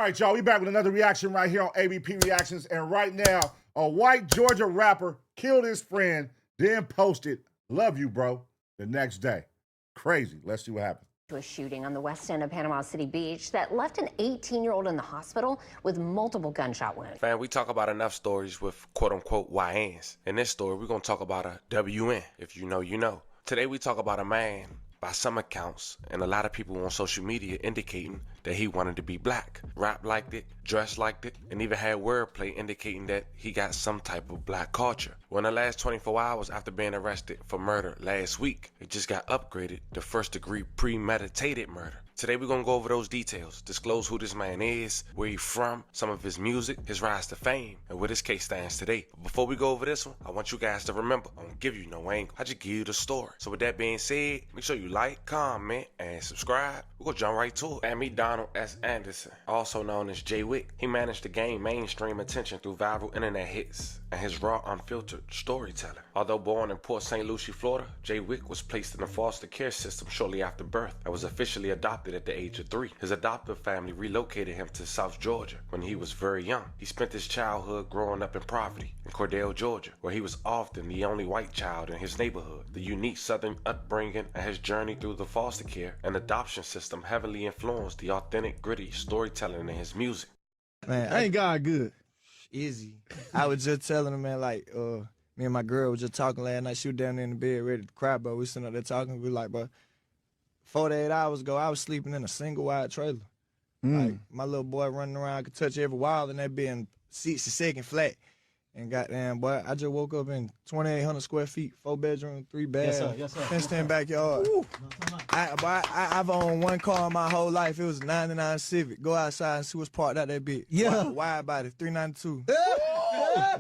right, y'all, we back with another reaction right here on ABP Reactions. And right now, a white Georgia rapper killed his friend, then posted, "Love you, bro," the next day. Crazy. Let's see what happens. A shooting on the west end of Panama City Beach that left an 18-year-old in the hospital with multiple gunshot wounds. Fam, we talk about enough stories with quote-unquote YNs. In this story, we're going to talk about a WN. If you know, you know. Today, we talk about a man, by some accounts, and a lot of people on social media indicating that he wanted to be black. Rap liked it, dressed liked it, and even had wordplay indicating that he got some type of black culture. Well, in the last 24 hours after being arrested for murder last week, it just got upgraded to first-degree premeditated murder. Today we're going to go over those details, disclose who this man is, where he's from, some of his music, his rise to fame, and where this case stands today. But before we go over this one, I want you guys to remember, I don't give you no angle, I just give you the story. So with that being said, make sure you like, comment, and subscribe. We're going to jump right to it. And me, Donald S. Anderson, also known as Jay Wick. He managed to gain mainstream attention through viral internet hits and his raw, unfiltered storytelling. Although born in Port St. Lucie, Florida, Jay Wick was placed in a foster care system shortly after birth and was officially adopted at the age of 3. His adoptive family relocated him to South Georgia when he was very young. He spent his childhood growing up in poverty in Cordell, Georgia, where he was often the only white child in his neighborhood. The unique southern upbringing and his journey through the foster care and adoption system heavily influenced the authentic, gritty storytelling in his music. Man, I ain't God good. Easy. I was just telling him, man, like, me and my girl was just talking last night. She was down there in the bed ready to cry, bro. We sitting up there talking. We like, bro, 4 to 8 hours ago, I was sleeping in a single wide trailer. Like, my little boy running around, could touch every wall in that being 62nd flat. And goddamn, boy, I just woke up in 2,800 square feet, 4 bedroom, 3 baths, fenced in backyard. I've owned one car my whole life. It was a 99 Civic. Go outside and see what's parked out that bitch. Yeah. Wide body, 392.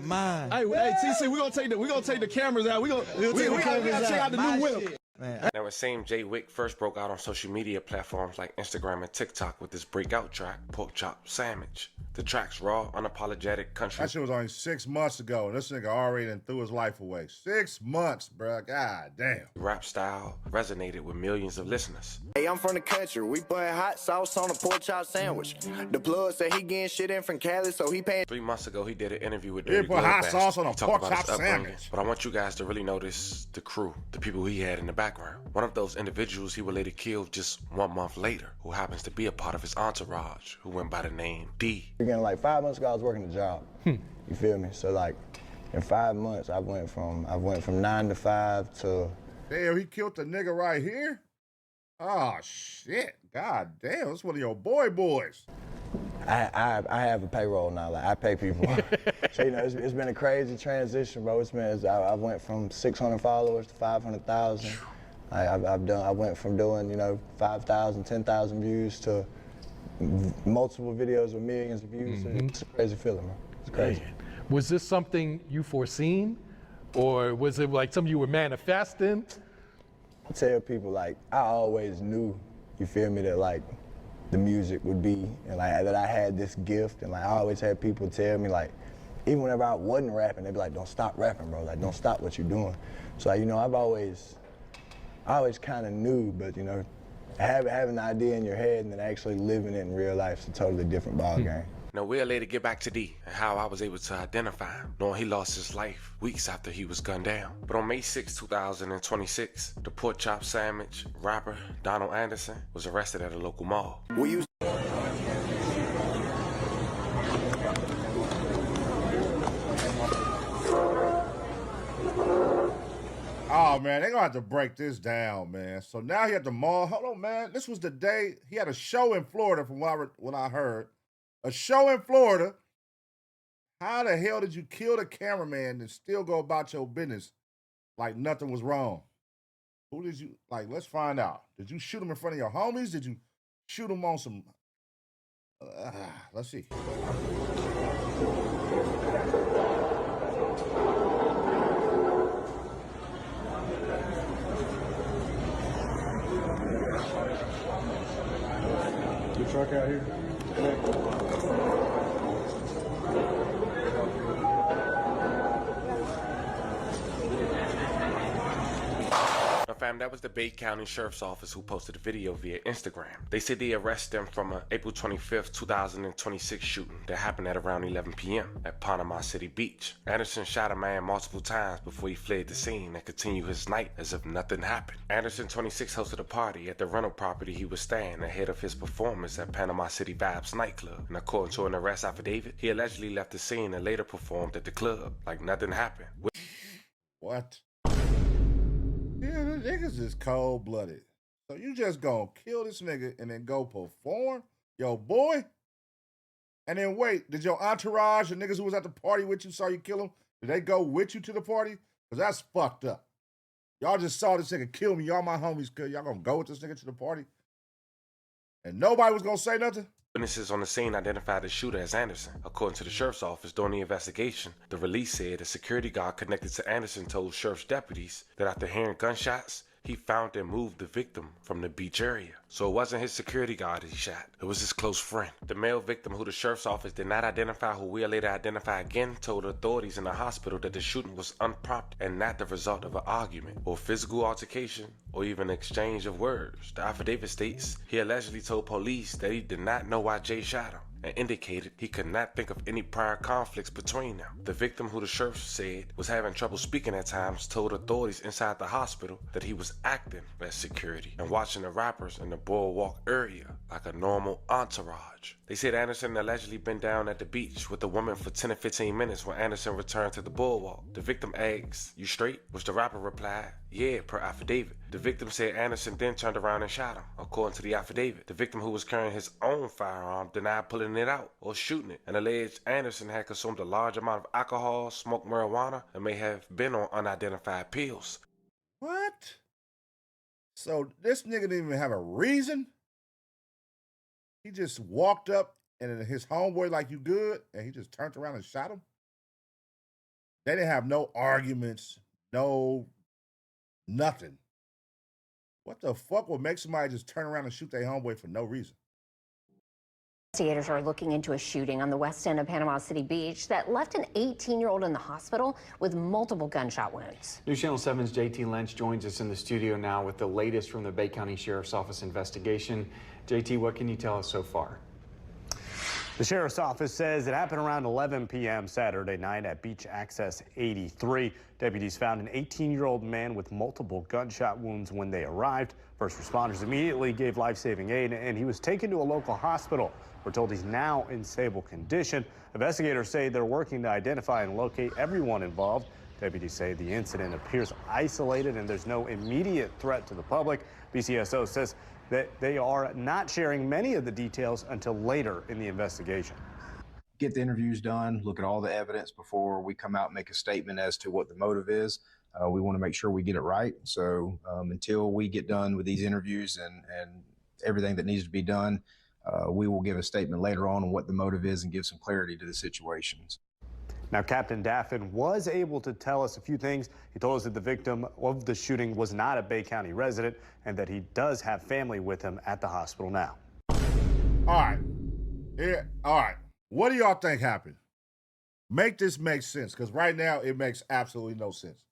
Mine. Hey, TC, we gonna take the cameras out. We gotta check out the new whip. Man, Now, it seemed Jay Wick first broke out on social media platforms like Instagram and TikTok with his breakout track, Pork Chop Sandwich. The track's raw, unapologetic country. That shit was only 6 months ago, and this nigga already done threw his life away. 6 months, bruh. God damn. Rap style resonated with millions of listeners. Hey, I'm from the country. We put hot sauce on a pork chop sandwich. The plug said he getting shit in from Cali, so he paying. 3 months ago, he did an interview with He Dirty put hot Glove sauce Bastard. on a He talked pork about his chop upbringing, sandwich. But I want you guys to really notice the crew, the people he had in the background. One of those individuals he would later kill just 1 month later, who happens to be a part of his entourage, who went by the name D. Again, like 5 months ago, I was working a job. You feel me? So like, in 5 months, I went from 9 to 5 to. Damn, he killed the nigga right here? Oh, shit. God damn, that's one of your boys. I have a payroll now. Like I pay people. So you know, it's been a crazy transition, bro. I went from 600 followers to 500,000. I went from doing 5,000, 10,000 views to multiple videos with millions of views. So it's a crazy feeling, bro. It's crazy. Man. Was this something you foreseen, or was it like something you were manifesting? I tell people, like, I always knew, you feel me, that like the music would be, and like that I had this gift, and like I always had people tell me, like, even whenever I wasn't rapping, they'd be like, "Don't stop rapping, bro. Like, don't stop what you're doing." So like, I always kind of knew, but having the idea in your head and then actually living it in real life is a totally different ball game. Now, we'll later get back to D and how I was able to identify him, knowing he lost his life weeks after he was gunned down. But on May 6, 2026, the pork chop sandwich rapper Donald Anderson was arrested at a local mall. Oh, man, they're going to have to break this down, man. So now he at the mall. Hold on, man. This was the day he had a show in Florida from what I heard. A show in Florida. How the hell did you kill the cameraman and still go about your business like nothing was wrong? Who did you, like, let's find out. Did you shoot him in front of your homies? Did you shoot him on some, let's see. Your truck out here? Now, fam, that was the Bay County Sheriff's Office who posted a video via Instagram. They said they arrested him from an April 25th, 2026 shooting that happened at around 11 p.m. at Panama City Beach. Anderson shot a man multiple times before he fled the scene and continued his night as if nothing happened. Anderson, 26, hosted a party at the rental property he was staying ahead of his performance at Panama City Vibes nightclub. And according to an arrest affidavit, he allegedly left the scene and later performed at the club like nothing happened. What? Yeah, the niggas is cold-blooded. So you just gonna kill this nigga and then go perform? Yo, boy? And then wait, did your entourage, the niggas who was at the party with you, saw you kill him, did they go with you to the party? Because that's fucked up. Y'all just saw this nigga kill me. Y'all my homies. Y'all gonna go with this nigga to the party? And nobody was gonna say nothing? Witnesses on the scene identified the shooter as Anderson. According to the sheriff's office, during the investigation, the release said a security guard connected to Anderson told sheriff's deputies that after hearing gunshots, he found and moved the victim from the beach area. So it wasn't his security guard he shot, it was his close friend. The male victim, who the sheriff's office did not identify, who we'll later identify again, told authorities in the hospital that the shooting was unprompted and not the result of an argument or physical altercation or even exchange of words. The affidavit states he allegedly told police that he did not know why Jay shot him and indicated he could not think of any prior conflicts between them. The victim, who the sheriff said was having trouble speaking at times, told authorities inside the hospital that he was acting as security and watching the rappers in the boardwalk area like a normal entourage. They said Anderson allegedly been down at the beach with the woman for 10 to 15 minutes when Anderson returned to the boardwalk. The victim asked, "You straight?" which the rapper replied, "Yeah," per affidavit. The victim said Anderson then turned around and shot him. According to the affidavit, the victim, who was carrying his own firearm, denied pulling it out or shooting it and alleged Anderson had consumed a large amount of alcohol, smoked marijuana, and may have been on unidentified pills. What? So this nigga didn't even have a reason? He just walked up and his homeboy like, "You good?" And he just turned around and shot him? They didn't have no arguments, no nothing. What the fuck would make somebody just turn around and shoot their homeboy for no reason? Investigators are looking into a shooting on the west end of Panama City Beach that left an 18-year-old in the hospital with multiple gunshot wounds. News Channel 7's JT Lynch joins us in the studio now with the latest from the Bay County Sheriff's Office investigation. JT, what can you tell us so far? The Sheriff's Office says it happened around 11 p.m. Saturday night at Beach Access 83. Deputies found an 18-year-old man with multiple gunshot wounds when they arrived. First responders immediately gave life-saving aid, and he was taken to a local hospital. We're told he's now in stable condition. Investigators say they're working to identify and locate everyone involved. Deputies say the incident appears isolated and there's no immediate threat to the public. BCSO says that they are not sharing many of the details until later in the investigation. Get the interviews done, look at all the evidence before we come out and make a statement as to what the motive is. We want to make sure we get it right. So until we get done with these interviews and everything that needs to be done, we will give a statement later on what the motive is and give some clarity to the situations. Now, Captain Daffin was able to tell us a few things. He told us that the victim of the shooting was not a Bay County resident and that he does have family with him at the hospital now. All right. Yeah. All right. What do y'all think happened? Make this make sense, because right now it makes absolutely no sense.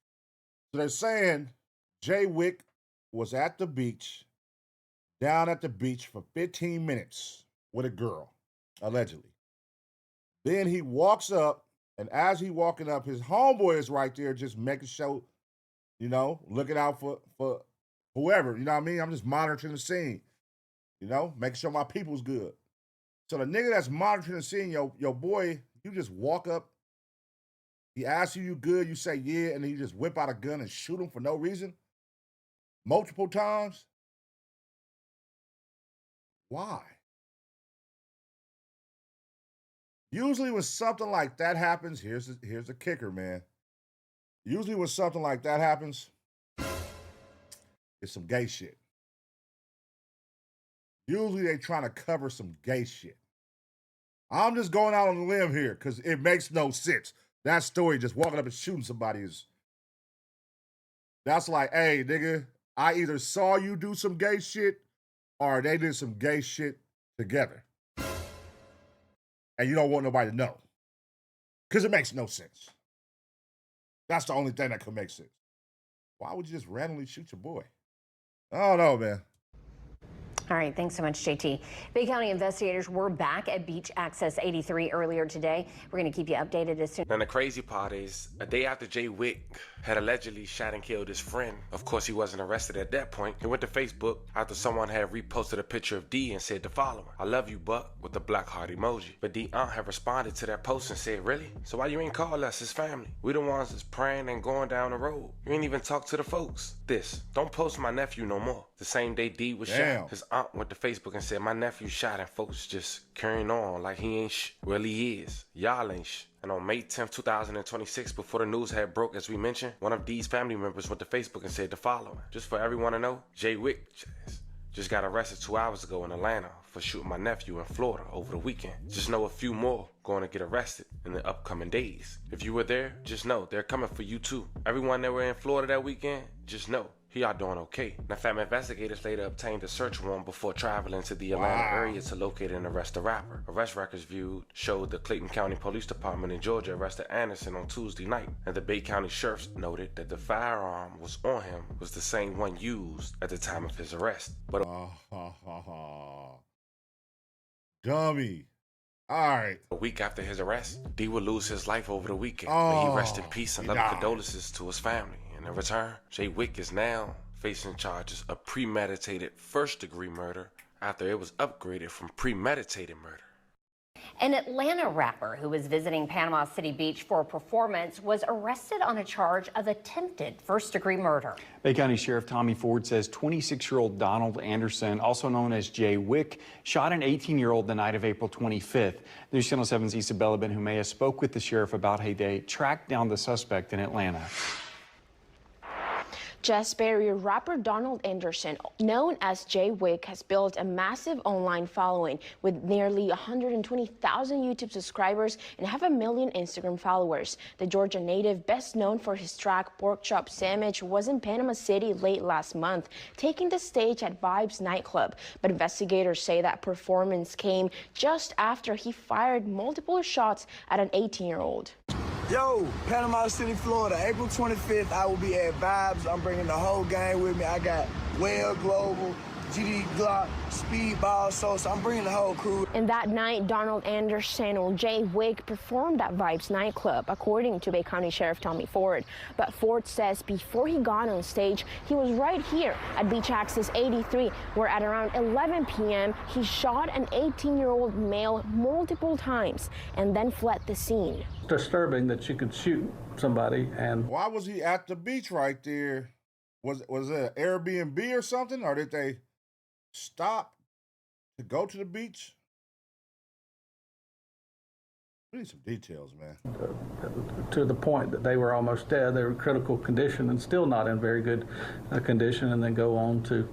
So they're saying Jay Wick was at the beach, down at the beach for 15 minutes with a girl, allegedly. Then he walks up, and as he walking up, his homeboy is right there just making sure, you know, looking out for whoever, you know what I mean? I'm just monitoring the scene, you know, making sure my people's good. So the nigga that's monitoring the scene, your boy, you just walk up, he asks you good, you say yeah, and then you just whip out a gun and shoot him for no reason? Multiple times? Why? Usually when something like that happens, here's the kicker, man. Usually when something like that happens, it's some gay shit. Usually they trying to cover some gay shit. I'm just going out on a limb here because it makes no sense. That story, just walking up and shooting somebody, is... That's like, hey, nigga, I either saw you do some gay shit or they did some gay shit together. And you don't want nobody to know. Because it makes no sense. That's the only thing that could make sense. Why would you just randomly shoot your boy? I don't know, man. All right, thanks so much, JT. Bay County investigators were back at Beach Access 83 earlier today. We're going to keep you updated as soon. And the crazy part is, a day after Jay Wick had allegedly shot and killed his friend, of course he wasn't arrested at that point, he went to Facebook after someone had reposted a picture of D and said the following: "I love you, Buck," with the black heart emoji. But D aunt had responded to that post and said, "Really? So why you ain't call us, his family? We the ones that's praying and going down the road. You ain't even talk to the folks. Don't post my nephew no more." The same day D was shot, his aunt went to Facebook and said, "My nephew shot," and folks just carrying on like he ain't well, he is. Y'all ain't And on May 10th, 2026, before the news had broke, as we mentioned, one of D's family members went to Facebook and said the following: "Just for everyone to know, Jay Wick just got arrested 2 hours ago in Atlanta for shooting my nephew in Florida over the weekend. Just know a few more going to get arrested in the upcoming days. If you were there, just know they're coming for you too. Everyone that were in Florida that weekend, just know he are doing okay." Now, fam, investigators later obtained a search warrant before traveling to the Atlanta area to locate and arrest the rapper. Arrest records viewed showed the Clayton County Police Department in Georgia arrested Anderson on Tuesday night, and the Bay County Sheriff's noted that the firearm was on him was the same one used at the time of his arrest. But dummy. All right. A week after his arrest, D would lose his life over the weekend. May he rest in peace and loving condolences to his family. In return, Jay Wick is now facing charges of premeditated first-degree murder after it was upgraded from premeditated murder. An Atlanta rapper who was visiting Panama City Beach for a performance was arrested on a charge of attempted first-degree murder. Bay County Sheriff Tommy Ford says 26-year-old Donald Anderson, also known as Jay Wick, shot an 18-year-old the night of April 25th. News Channel 7's Isabella Benjumea spoke with the sheriff about how they tracked down the suspect in Atlanta. Jess Berry, rapper Donald Anderson, known as Jay Wick, has built a massive online following with nearly 120,000 YouTube subscribers and 500,000 Instagram followers. The Georgia native, best known for his track Pork Chop Sandwich, was in Panama City late last month, taking the stage at Vibes nightclub. But investigators say that performance came just after he fired multiple shots at an 18-year-old. Yo, Panama City, Florida, April 25th, I will be at Vibes. I'm bringing the whole gang with me. I got Well Global, GD Glock, Speedball, so I'm bringing the whole crew. And that night, Donald Anderson or Jay Wick performed at Vibes nightclub, according to Bay County Sheriff Tommy Ford. But Ford says before he got on stage, he was right here at Beach Access 83, where at around 11 p.m., he shot an 18-year-old male multiple times and then fled the scene. Disturbing that you could shoot somebody. And why was he at the beach right there? Was it an Airbnb or something, or did they stop to go to the beach? We need some details, man. To the point that they were almost dead. They were in critical condition and still not in very good condition, and then go on to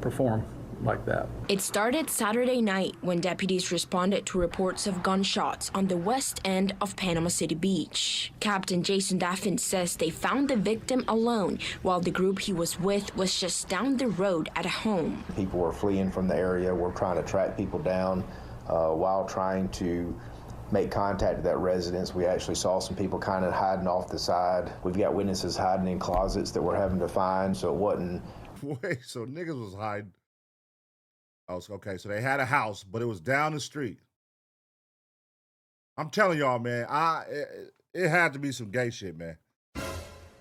perform like that. It started Saturday night when deputies responded to reports of gunshots on the west end of Panama City Beach. Captain Jason Daffin says they found the victim alone while the group he was with was just down the road at a home. People were fleeing from the area. We're trying to track people down while trying to make contact with that residence. We actually saw some people kind of hiding off the side. We've got witnesses hiding in closets that we're having to find, so it wasn't. Wait, so niggas was hiding. Oh, okay, so they had a house, but it was down the street. I'm telling y'all, man, it had to be some gay shit, man.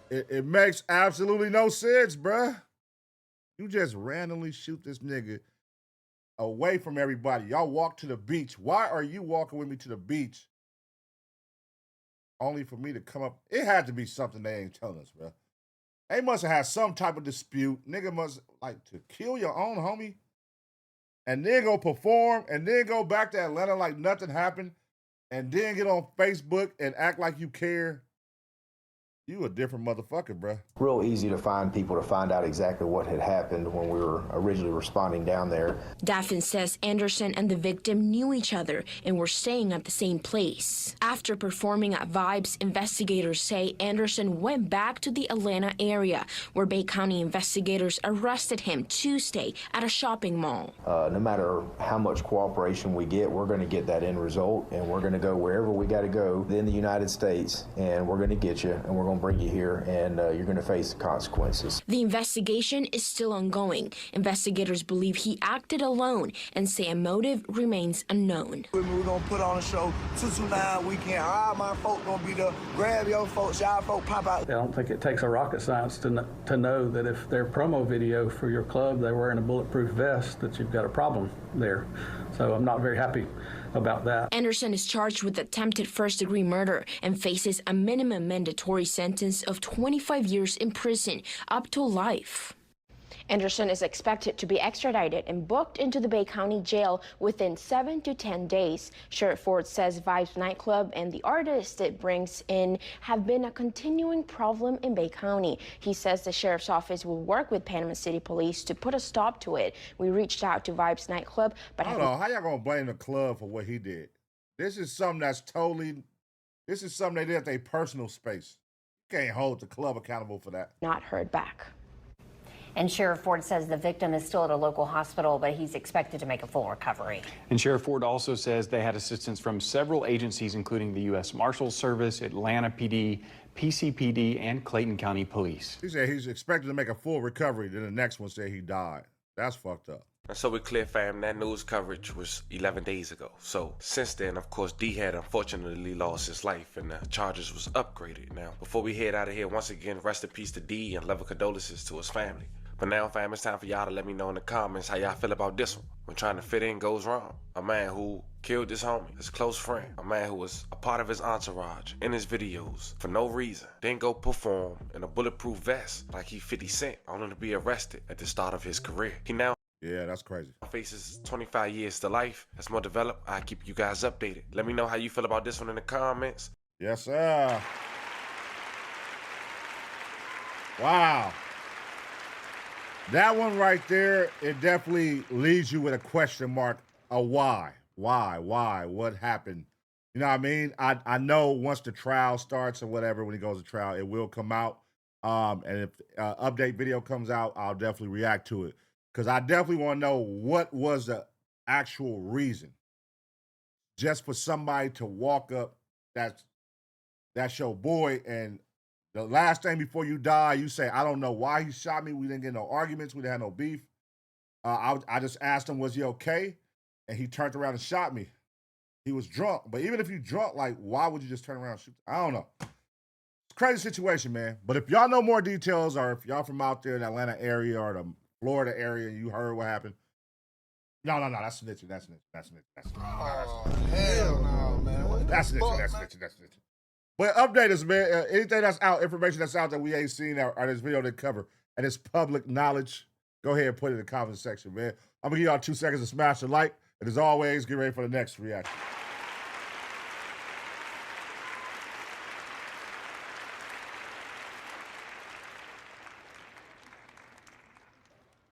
It makes absolutely no sense, bruh. You just randomly shoot this nigga away from everybody. Y'all walk to the beach. Why are you walking with me to the beach only for me to come up? It had to be something they ain't telling us, bruh. They must have had some type of dispute. Nigga must, like, to kill your own homie and then go perform, and then go back to Atlanta like nothing happened, and then get on Facebook and act like you care. You a different motherfucker, bruh. Real easy to find people to find out exactly what had happened when we were originally responding down there. Daffin says Anderson and the victim knew each other and were staying at the same place. After performing at Vibes, investigators say Anderson went back to the Atlanta area, where Bay County investigators arrested him Tuesday at a shopping mall. No matter how much cooperation we get, we're going to get that end result, and we're going to go wherever we got to go in the United States, and we're going to get you, and we're going to bring you here, and you're going to face the consequences. The investigation is still ongoing. Investigators believe he acted alone and say a motive remains unknown. We're going to put on a show, 229 weekend. All my folk going to be there. Grab your folks, y'all folk pop out. I don't think it takes a rocket science to know that if their promo video for your club, they're wearing a bulletproof vest, that you've got a problem there. So I'm not very happy about that. Anderson is charged with attempted first-degree murder and faces a minimum mandatory sentence of 25 years in prison, up to life. Anderson is expected to be extradited and booked into the Bay County Jail within 7 to 10 days. Sheriff Ford says Vibes nightclub and the artists it brings in have been a continuing problem in Bay County. He says the sheriff's office will work with Panama City Police to put a stop to it. We reached out to Vibes nightclub, but hold on, how y'all gonna blame the club for what he did? This is something they did at their personal space. You can't hold the club accountable for that. Not heard back. And Sheriff Ford says the victim is still at a local hospital, but he's expected to make a full recovery. And Sheriff Ford also says they had assistance from several agencies, including the U.S. Marshals Service, Atlanta PD, PCPD, and Clayton County Police. He said he's expected to make a full recovery, then the next one said he died. That's fucked up. And so we clear, fam, that news coverage was 11 days ago. So since then, of course, D had unfortunately lost his life and the charges was upgraded. Now, before we head out of here, once again, rest in peace to D and level condolences to his family. But now, fam, it's time for y'all to let me know in the comments how y'all feel about this one. When trying to fit in goes wrong. A man who killed his homie, his close friend. A man who was a part of his entourage in his videos for no reason. Then go perform in a bulletproof vest like he 50 Cent, only to be arrested at the start of his career. He now that's crazy. Faces 25 years to life. That's more developed. I'll keep you guys updated. Let me know how you feel about this one in the comments. Yes, sir. Wow. That one right there, it definitely leaves you with a question mark. A why? Why? What happened? You know what I mean? I know once the trial starts or whatever, when he goes to trial, it will come out. And if update video comes out, I'll definitely react to it. Because I definitely want to know what was the actual reason. Just for somebody to walk up, that's your boy, and the last thing before you die, you say, I don't know why he shot me. We didn't get no arguments. We didn't have no beef. I just asked him, was he okay? And he turned around and shot me. He was drunk. But even if you're drunk, like, why would you just turn around and shoot? I don't know. It's a crazy situation, man. But if y'all know more details, or if y'all from out there in the Atlanta area or the Florida area, and you heard what happened. No, that's snitching. That's snitching. Oh, hell no, man. That's snitching. But update us, man. Anything that's out, information that's out that we ain't seen or this video didn't cover, and it's public knowledge, go ahead and put it in the comment section, man. I'm going to give y'all 2 seconds to smash the like. And as always, get ready for the next reaction.